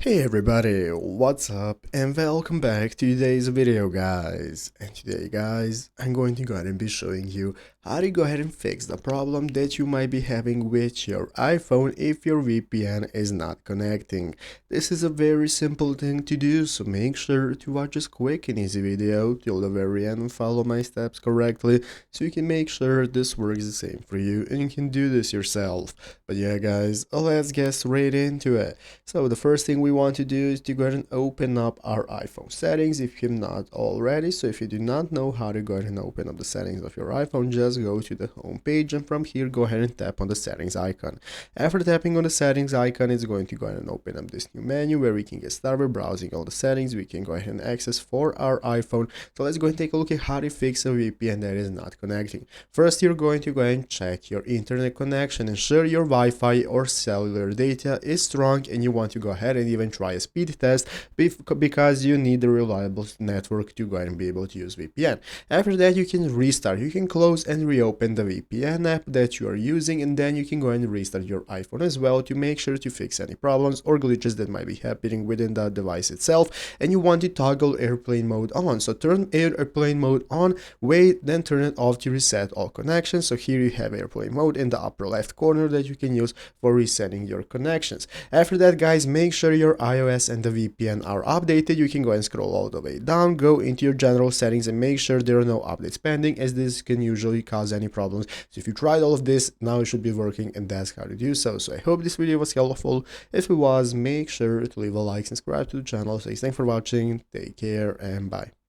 Hey everybody, what's up and welcome back to today's video guys. And today guys, I'm going to go ahead and be showing you how to go ahead and fix the problem that you might be having with your iPhone if your VPN is not connecting. This is a very simple thing to do, so make sure to watch this quick and easy video till the very end and follow my steps correctly so you can make sure this works the same for you and you can do this yourself. But yeah guys, let's get straight into it. So the first thing we want to do is to go ahead and open up our iPhone settings if you're not already. So if you do not know how to go ahead and open up the settings of your iPhone, just go to the home page and from here go ahead and tap on the settings icon. After tapping on the settings icon, it's going to go ahead and open up this new menu where we can get started browsing all the settings we can go ahead and access for our iPhone. So let's go and take a look at how to fix a VPN that is not connecting. First, you're going to go ahead and check your internet connection, ensure your Wi-Fi or cellular data is strong, and you want to go ahead and even try a speed test because you need a reliable network to go ahead and be able to use VPN. After that, you can restart. You can close and reopen the VPN app that you are using, and then you can go ahead and restart your iPhone as well to make sure to fix any problems or glitches that might be happening within the device itself. And you want to toggle airplane mode on. So turn airplane mode on, wait, then turn it off to reset all connections. So here you have airplane mode in the upper left corner that you can use for resetting your connections. After that guys, make sure your iOS and the VPN are updated. You can go and scroll all the way down, go into your general settings and make sure there are no updates pending, as this can usually cause any problems. So if you tried all of this, now it should be working, and that's how to do so. So I hope this video was helpful. If it was, make sure to leave a like, subscribe to the channel. So thanks for watching, take care and bye.